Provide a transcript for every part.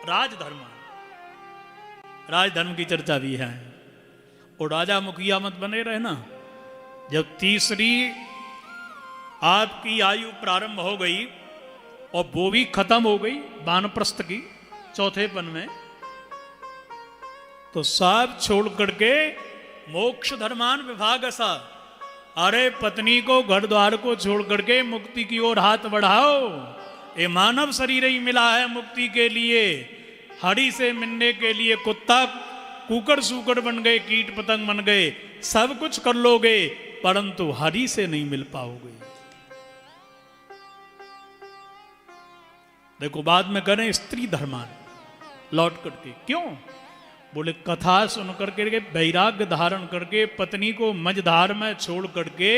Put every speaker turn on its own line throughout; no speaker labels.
राजधर्म, राजधर्म की चर्चा भी है। और राजा मुखिया मत बने रहे ना। जब तीसरी आपकी आयु प्रारंभ हो गई और वो भी खत्म हो गई वानप्रस्थ की चौथेपन में, तो सब छोड़ करके मोक्ष धर्मान विभाग ऐसा, अरे पत्नी को घर द्वार को छोड़ करके मुक्ति की ओर हाथ बढ़ाओ। ये मानव शरीर ही मिला है मुक्ति के लिए। हरि से मिलने के लिए कुत्ता कुकर सूकर बन गए, कीट पतंग बन गए, सब कुछ कर लोगे परंतु हरि से नहीं मिल पाओगे। देखो बाद में करें स्त्री धर्मान लौट करके, क्यों बोले कथा सुन करके वैराग्य धारण करके पत्नी को मझधार में छोड़ करके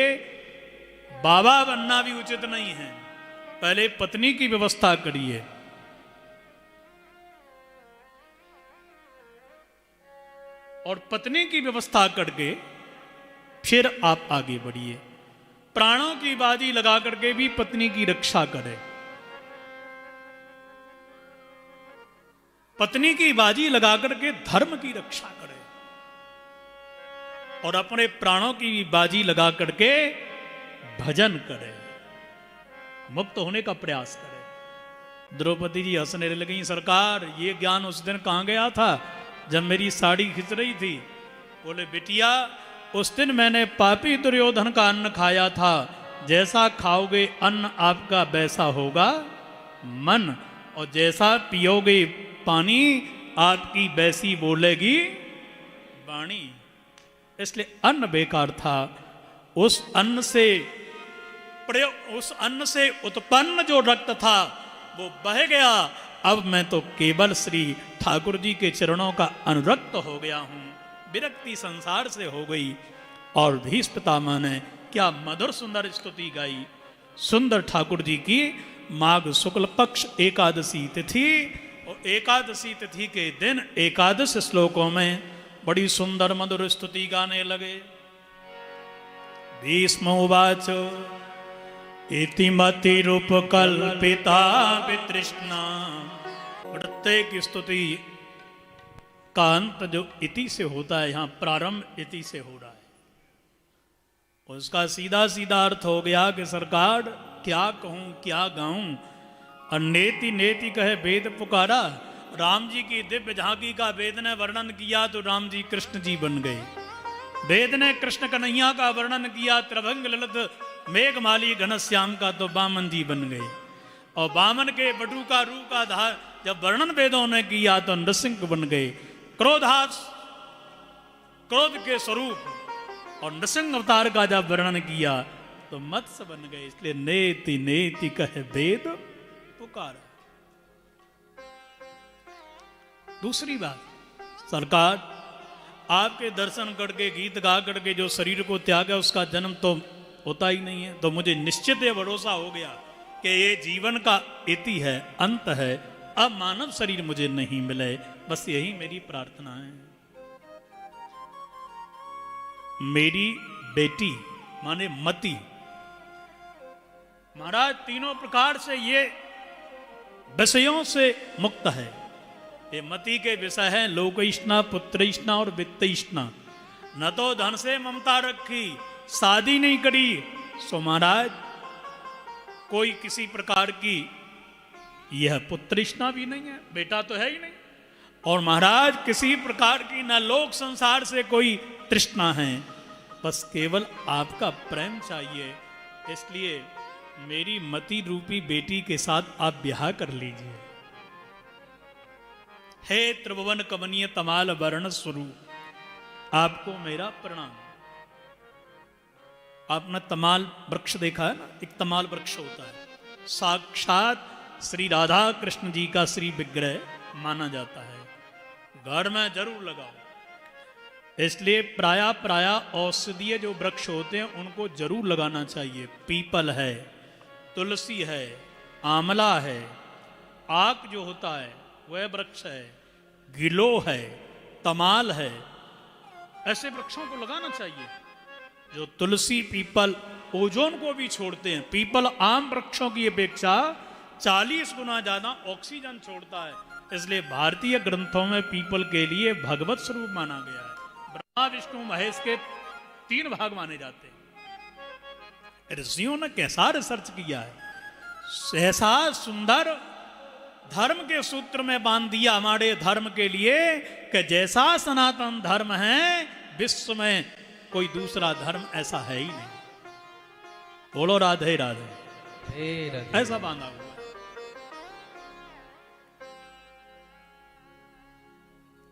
बाबा बनना भी उचित नहीं है। पहले पत्नी की व्यवस्था करिए। और पत्नी की व्यवस्था करके फिर आप आगे बढ़िए। प्राणों की बाजी लगा करके भी पत्नी की रक्षा करें। पत्नी की बाजी लगा करके धर्म की रक्षा करें और अपने प्राणों की बाजी लगा करके भजन करें, मुक्त होने का प्रयास करें। द्रौपदी जी हंसने लगी, सरकार ये ज्ञान उस दिन कहां गया था जब मेरी साड़ी खिंच रही थी। बोले बिटिया उस दिन मैंने पापी दुर्योधन का अन्न खाया था, जैसा खाओगे अन्न आपका वैसा होगा मन, और जैसा पियोगे पानी आपकी वैसी बोलेगी वाणी। इसलिए अन्न बेकार था। उस अन्न से उत्पन्न जो रक्त था वो बह गया। अब मैं तो केवल श्री ठाकुर जी के चरणों का अनुरक्त हो गया हूं। विरक्ति संसार से हो गई। और भीष्म पितामह ने क्या मधुर सुंदर स्तुति गाई सुंदर ठाकुर जी की। माघ शुक्ल पक्ष एकादशी तिथि, और एकादशी तिथि के दिन एकादश श्लोकों में बड़ी सुंदर मधुर स्तुति गाने लगे। भीष्म उवाच इति मतिरुपकल्पिता वितृष्णा। प्रत्येक स्तुति का अंत जो इति से होता है, यहां प्रारंभ इति से हो रहा है। उसका सीधा सीधा अर्थ हो गया कि सरकार क्या कहूं क्या गाऊं। और नेति नेति कहे वेद पुकारा। राम जी की दिव्य झांकी का वेद ने वर्णन किया तो राम जी कृष्ण जी बन गए। वेद ने कृष्ण कन्हैया का वर्णन किया, त्रिभंग ललित मेघमाली घनश्याम का तो वामन जी बन गए। और वामन के बटू का रूप का धार जब वर्णन वेदों ने किया तो नृसिंह बन गए। क्रोध के स्वरूप और नृसिंह अवतार का जब वर्णन किया तो मत्स्य बन गए। इसलिए नेति नेति कहे वेद पुकारा। दूसरी बात, सरकार आपके दर्शन करके गीत गा करके जो शरीर को त्याग है उसका जन्म तो होता ही नहीं है। तो मुझे निश्चित ये भरोसा हो गया कि ये जीवन का इति है, अंत है। अब मानव शरीर मुझे नहीं मिले, बस यही मेरी प्रार्थना है। मेरी बेटी माने मति महाराज तीनों प्रकार से ये विषयों से मुक्त है। ये मति के विषय हैं लोकइष्णा, पुत्रइष्णा और वित्तइष्णा। न तो धन से ममता रखी, शादी नहीं करी, सो महाराज कोई किसी प्रकार की यह पुत्रइष्णा भी नहीं है, बेटा तो है ही नहीं। और महाराज किसी प्रकार की न लोक संसार से कोई तृष्णा है, बस केवल आपका प्रेम चाहिए। इसलिए मेरी मति रूपी बेटी के साथ आप ब्याह कर लीजिए। हे त्रिभुवन कमनीय तमाल वर्ण स्वरूप, आपको मेरा प्रणाम। आपने तमाल वृक्ष देखा है ना, एक तमाल वृक्ष होता है, साक्षात श्री राधा कृष्ण जी का श्री विग्रह माना जाता है। घर में जरूर लगाओ। इसलिए प्राय औषधीय जो वृक्ष होते हैं उनको जरूर लगाना चाहिए। पीपल है, तुलसी है, आंवला है, आक जो होता है वह वृक्ष है, गिलो है, तमाल है, ऐसे वृक्षों को लगाना चाहिए। जो तुलसी पीपल ओजोन को भी छोड़ते हैं। पीपल आम वृक्षों की अपेक्षा 40 गुना ज्यादा ऑक्सीजन छोड़ता है। इसलिए भारतीय ग्रंथों में पीपल के लिए भगवत स्वरूप माना गया है। ब्रह्मा विष्णु महेश के 3 भाग माने जाते हैं। ऋषियों ने कैसा रिसर्च किया है, ऐसा सुंदर धर्म के सूत्र में बांध दिया हमारे धर्म के लिए कि जैसा सनातन धर्म है विश्व में कोई दूसरा धर्म ऐसा है ही नहीं। बोलो राधे राधे, राधे। ऐसा बांधा हुआ।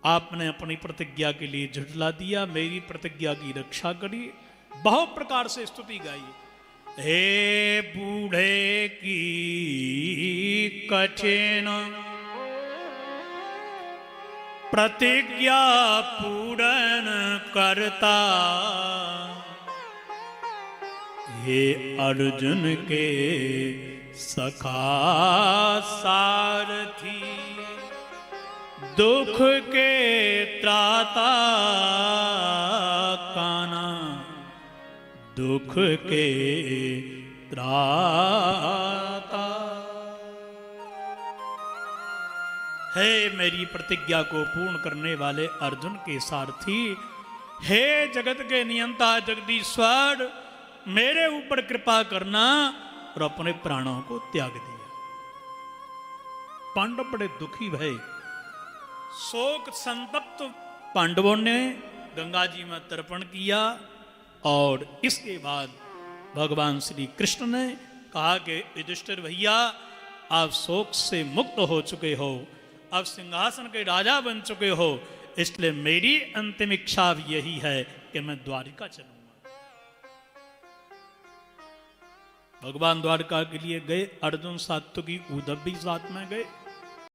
आपने अपनी प्रतिज्ञा के लिए झुठला दिया, मेरी प्रतिज्ञा की रक्षा करी, बहुत प्रकार से स्तुति गाई। हे बूढ़े की कठिन प्रतिज्ञा पूर्ण करता, हे अर्जुन के सखा सारथी, दुख के त्राता काना, दुख के त्राता। हे मेरी प्रतिज्ञा को पूर्ण करने वाले अर्जुन के सारथी, हे जगत के नियंता जगदीश्वर, मेरे ऊपर कृपा करना। और अपने प्राणों को त्याग दिया। पांडव बड़े दुखी भय, शोक संतप्त पांडवों ने गंगा जी में तर्पण किया। और इसके बाद भगवान श्री कृष्ण ने कहा कि युधिष्ठिर भैया, आप शोक से मुक्त हो चुके हो, अब सिंहासन के राजा बन चुके हो, इसलिए मेरी अंतिम इच्छा यही है कि मैं द्वारिका चलूंगा। भगवान द्वारका के लिए गए, अर्जुन सात्विकी उद्धव भी साथ में गए।